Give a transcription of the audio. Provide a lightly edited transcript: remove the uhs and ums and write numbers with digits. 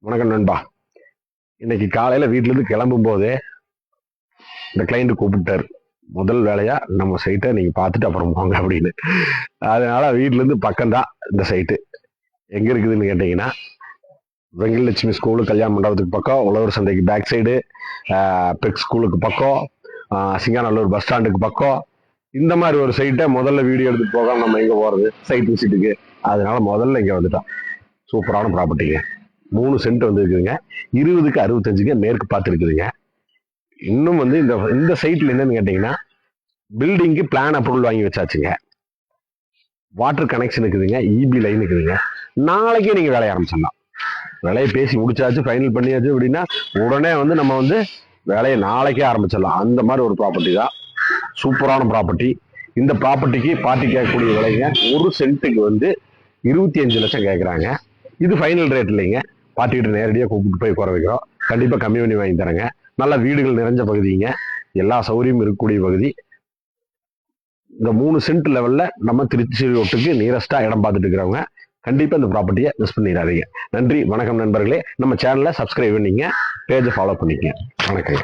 வணக்கம் நண்பா. இன்னைக்கு காலையில வீட்டுல இருந்து கிளம்பும் போதே இந்த கிளைண்ட் கூப்பிட்டாரு. முதல் வேலையா நம்ம சைட்டை நீங்க பார்த்துட்டு அப்புறம் போங்க அப்படின்னு. அதனால வீட்டுல இருந்து பக்கம்தான் இந்த சைட்டு. எங்க இருக்குதுன்னு கேட்டீங்கன்னா, வெங்கலட்சுமி ஸ்கூலு கல்யாண மண்டபத்துக்கு பக்கம், உழவர் சந்தைக்கு பேக் சைடு, பெக் ஸ்கூலுக்கு பக்கம், சிங்காநல்லூர் பஸ் ஸ்டாண்டுக்கு பக்கம். இந்த மாதிரி ஒரு சைட்டை முதல்ல வீடியோ எடுத்துட்டு போகாம நம்ம எங்க போறது சைட் விசிட்டுக்கு. அதனால முதல்ல இங்க வந்துட்டோம். சூப்பரான ப்ராப்பர்ட்டிங்க. 3 சென்ட் வந்து இருக்குதுங்க. 20க்கு 65க்கு மேற்கு பார்த்து இருக்குதுங்க. இன்னும் வந்து இந்த சைட்ல என்னன்னு கேட்டீங்கன்னா, பில்டிங்க்கு பிளான் அப்ரூவல் வாங்கி வச்சாச்சுங்க. வாட்டர் கனெக்ஷன் இருக்குதுங்க, இபி லைன் இருக்குதுங்க. நாளைக்கே நீங்க வேலையை ஆரம்பிச்சிடலாம். வேலையை பேசி முடிச்சாச்சு, ஃபைனல் பண்ணியாச்சு அப்படின்னா உடனே வந்து நம்ம வந்து வேலையை நாளைக்கே ஆரம்பிச்சிடலாம். அந்த மாதிரி ஒரு ப்ராப்பர்ட்டி தான். சூப்பரான ப்ராப்பர்ட்டி. இந்த ப்ராப்பர்ட்டிக்கு பார்ட்டி கேட்கக்கூடிய விலைங்க 1 சென்ட்டுக்கு வந்து 25 லட்சம் கேட்குறாங்க. இது ஃபைனல் ரேட் இல்லைங்க. பார்ட்டிகிட்ட நேரடியாக கூப்பிட்டு போய் குறை வைக்கிறோம். கண்டிப்பாக கம்மி பண்ணி வாங்கி தரேங்க. நல்ல வீடுகள் நிறைஞ்ச பகுதிங்க, எல்லா சௌகரியமும் இருக்கக்கூடிய பகுதி. இந்த 3 சென்ட் லெவல்ல நம்ம திருச்சி ரோட்டுக்கு நியரஸ்டா இடம் பார்த்துட்டு இருக்கிறவங்க கண்டிப்பா இந்த ப்ராப்பர்ட்டியை மிஸ் பண்ணிடாதீங்க. நன்றி, வணக்கம் நண்பர்களே. நம்ம சேனலை சப்ஸ்கிரைப் பண்ணிங்க, பேஜை ஃபாலோ பண்ணிக்கங்க. வணக்கங்க.